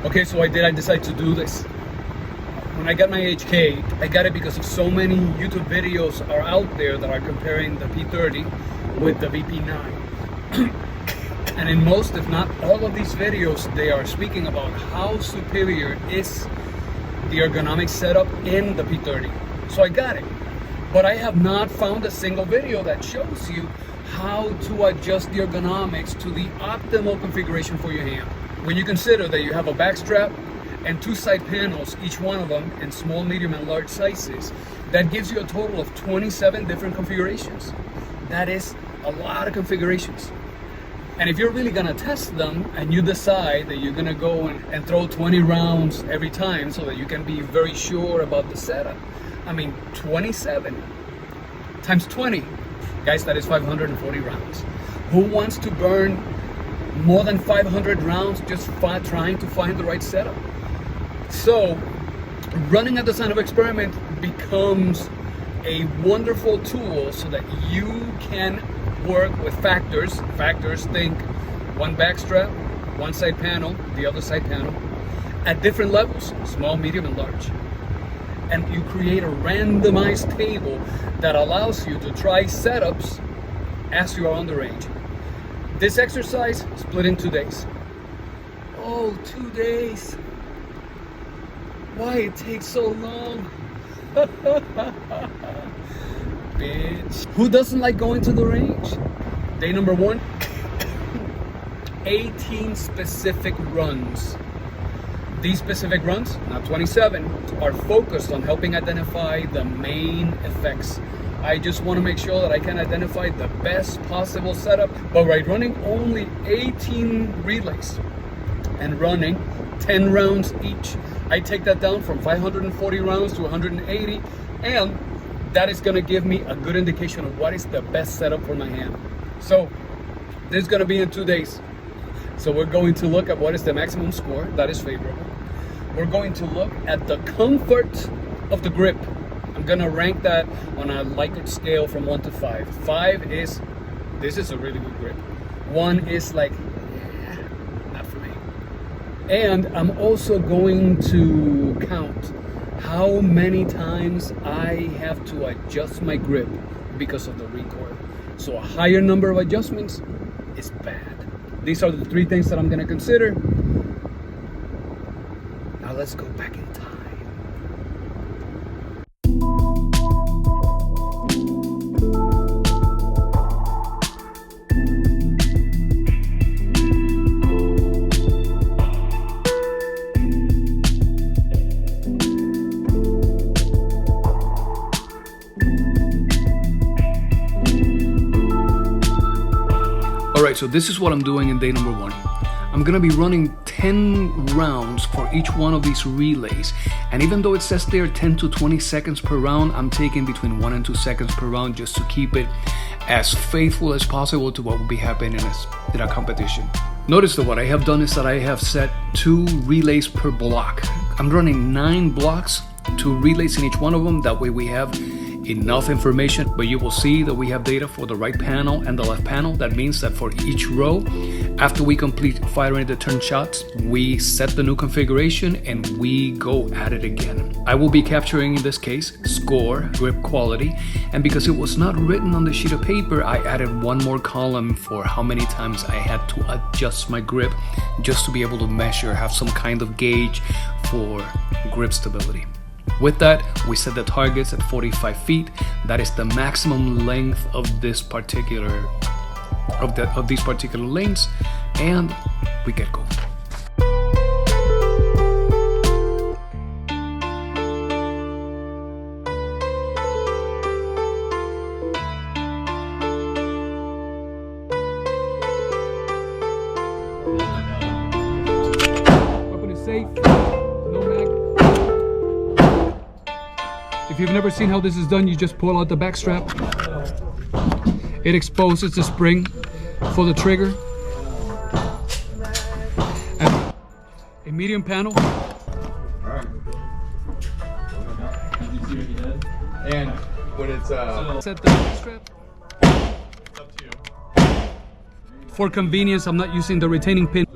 Okay, so why did I decide to do this? When I got my HK, I got it because of so many YouTube videos are out there that are comparing the P30 with the VP9. And in most, if not all of these videos, they are speaking about how superior is the ergonomic setup in the P30. So I got it. But I have not found a single video that shows you how to adjust the ergonomics to the optimal configuration for your hand. When you consider that you have a back strap and two side panels, each one of them in small, medium, and large sizes, that gives you a total of 27 different configurations. That is a lot of configurations. And if you're really gonna test them and you decide that you're gonna go and throw 20 rounds every time so that you can be very sure about the setup, I mean, 27 times 20, guys, that is 540 rounds. Who wants to burn more than 500 rounds just trying to find the right setup? So running a design of experiment becomes a wonderful tool so that you can work with factors. Factors, think one back strap, one side panel, the other side panel, at different levels, small, medium, and large. And you create a randomized table that allows you to try setups as you are on the range. This exercise split in 2 days. Oh, 2 days. Why it takes so long? Bitch. Who doesn't like going to the range? Day number 1, 18 specific runs. These specific runs, not 27, are focused on helping identify the main effects. I just want to make sure that I can identify the best possible setup, but by running only 18 relays and running 10 rounds each, I take that down from 540 rounds to 180, and that is going to give me a good indication of what is the best setup for my hand. So this is going to be in 2 days. So we're going to look at what is the maximum score that is favorable. We're going to look at the comfort of the grip. I'm gonna rank that on a Likert scale from 1 to 5. 5 is, this is a really good grip. 1 is like, not for me. And I'm also going to count how many times I have to adjust my grip because of the recoil. So a higher number of adjustments is bad. These are the 3 things that I'm gonna consider. Now let's go back in time. Alright, so this is what I'm doing in day number 1. I'm gonna be running 10 rounds for each one of these relays, and even though it says there 10 to 20 seconds per round, I'm taking between 1 and 2 seconds per round just to keep it as faithful as possible to what will be happening in a competition. Notice that what I have done is that I have set 2 relays per block. I'm running 9 blocks, 2 relays in each one of them. That way we have enough information, but you will see that we have data for the right panel and the left panel. That means that for each row, after we complete firing the turn shots, we set the new configuration and we go at it again. I will be capturing, in this case, score, grip quality, and because it was not written on the sheet of paper, I added 1 more column for how many times I had to adjust my grip just to be able to measure, have some kind of gauge for grip stability. With that, we set the targets at 45 feet. That is the maximum length of this particular of these particular lanes, and we get going. Weapon is safe. No mag. If you've never seen how this is done, you just pull out the back strap. It exposes the spring for the trigger. And a medium panel. And when it's Set the back strap. For convenience, I'm not using the retaining pin.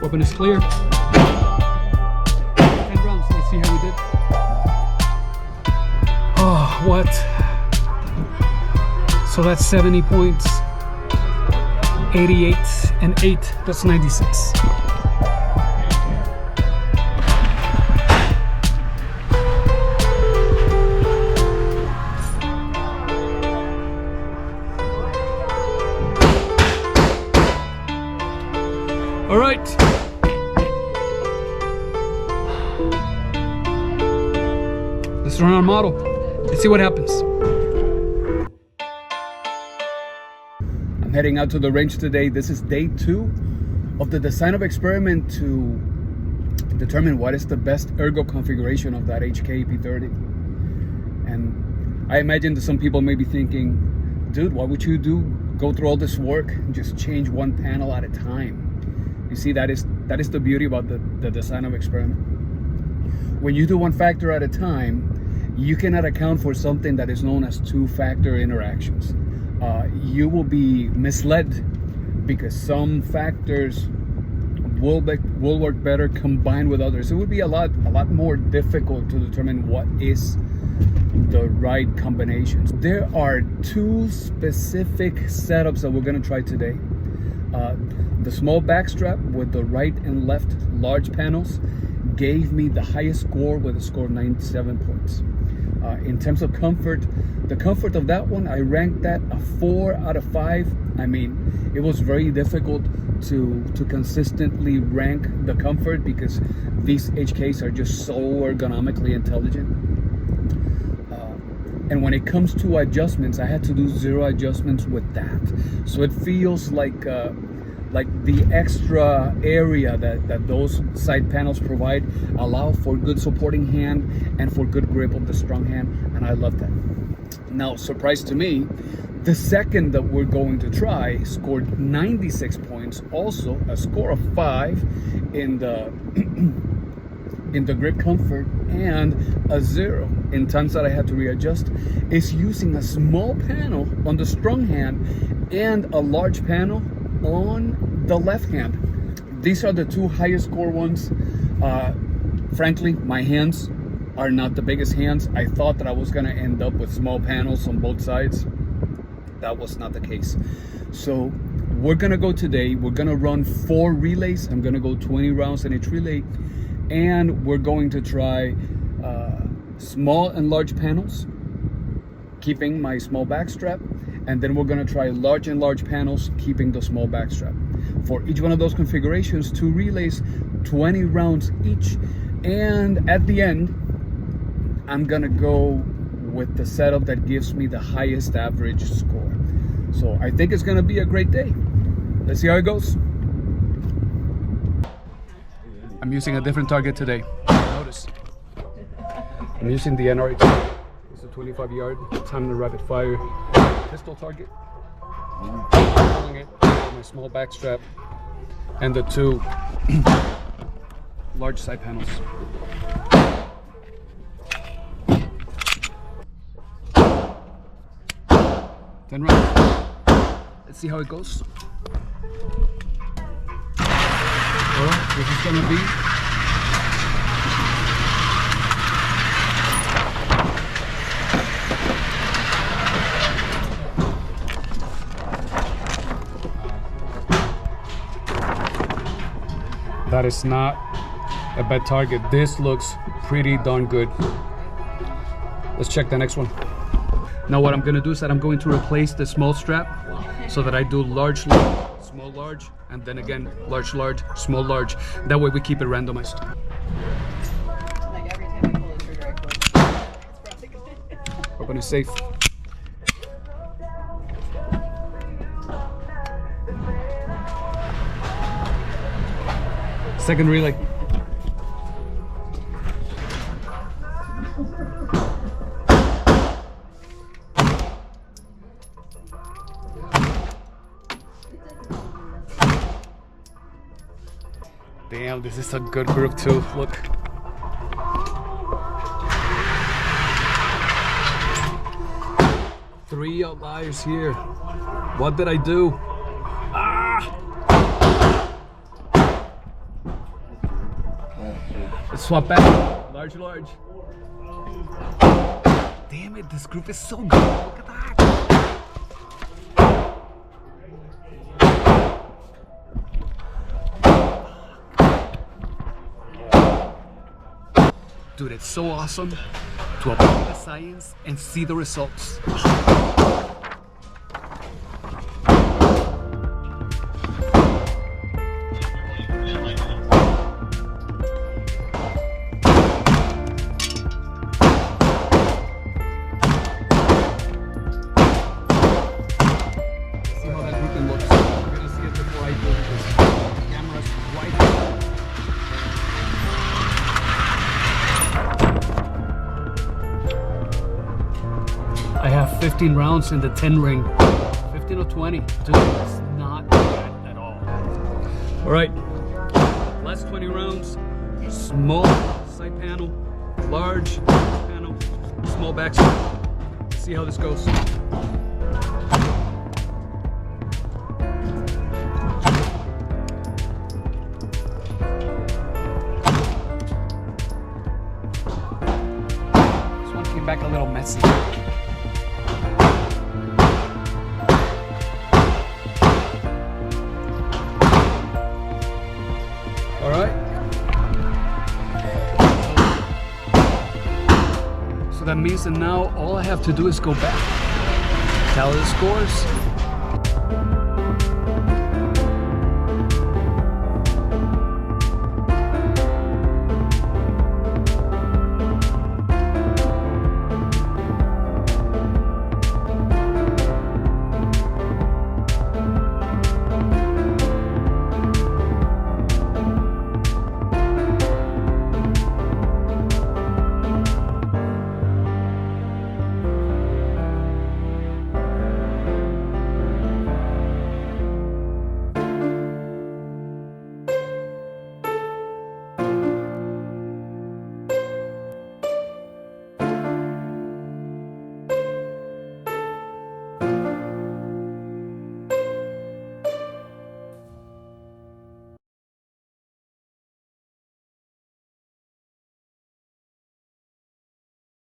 Open is clear. 10 rounds. Let's see how we did. Oh, what? So that's 70 points. 88 and 8. That's 96. All right. Let's run our model. Let's see what happens. I'm heading out to the range today. This is day 2 of the design of experiment to determine what is the best ergo configuration of that HK P30. And I imagine that some people may be thinking, dude, why would you go through all this work and just change one panel at a time? You see, that is the beauty about the design of experiment. When you do one factor at a time, you cannot account for something that is known as two-factor interactions. You will be misled because some factors will work better combined with others. It would be a lot more difficult to determine what is the right combinations. There are 2 specific setups that we're going to try today. The small backstrap with the right and left large panels gave me the highest score with a score of 97 points. In terms of comfort, the comfort of that one, I ranked that a 4 out of 5. I mean, it was very difficult to consistently rank the comfort because these HKs are just so ergonomically intelligent. And when it comes to adjustments, I had to do 0 adjustments with that. So it feels like the extra area that those side panels provide allow for good supporting hand and for good grip of the strong hand, and I love that. Now, surprise to me, the second that we're going to try scored 96 points, also a score of 5 in the in the grip comfort and a 0 in times that I had to readjust. Is using a small panel on the strong hand and a large panel on the left hand. These are the 2 highest score ones. Frankly, my hands are not the biggest hands. I thought that I was gonna end up with small panels on both sides. That was not the case. So we're gonna go today, we're gonna run 4 relays. I'm gonna go 20 rounds in each relay, and we're going to try small and large panels, keeping my small backstrap, and then we're going to try large and large panels, keeping the small backstrap. For each one of those configurations, 2 relays, 20 rounds each, and at the end, I'm going to go with the setup that gives me the highest average score. So I think it's going to be a great day. Let's see how it goes. I'm using a different target today. Notice. I'm using the NRH. It's a 25-yard time to rapid fire pistol target. Pulling it with my small backstrap and the 2 large side panels. Then rounds. Let's see how it goes. Alright, this is gonna be that is not a bad target. This looks pretty darn good. Let's check the next one. Now what I'm gonna do is that I'm going to replace the small strap so that I do large, small, large, and then again large, small, large. That way we keep it randomized. Like every time you pull the trigger, I it's probably good. Open is safe. Second relay. Damn, this is a good group too. Look. Three outliers here. What did I do? Ah! Swap back. Large, large. Damn it, this group is so good. Look at that. Dude, it's so awesome to apply the science and see the results. I have 15 rounds in the 10 ring. 15 or 20. Dude, it's not bad at all. All right, last 20 rounds. Small side panel, large panel, small backside. See how this goes. This one came back a little messy. All right. So that means that now all I have to do is go back, tally the scores,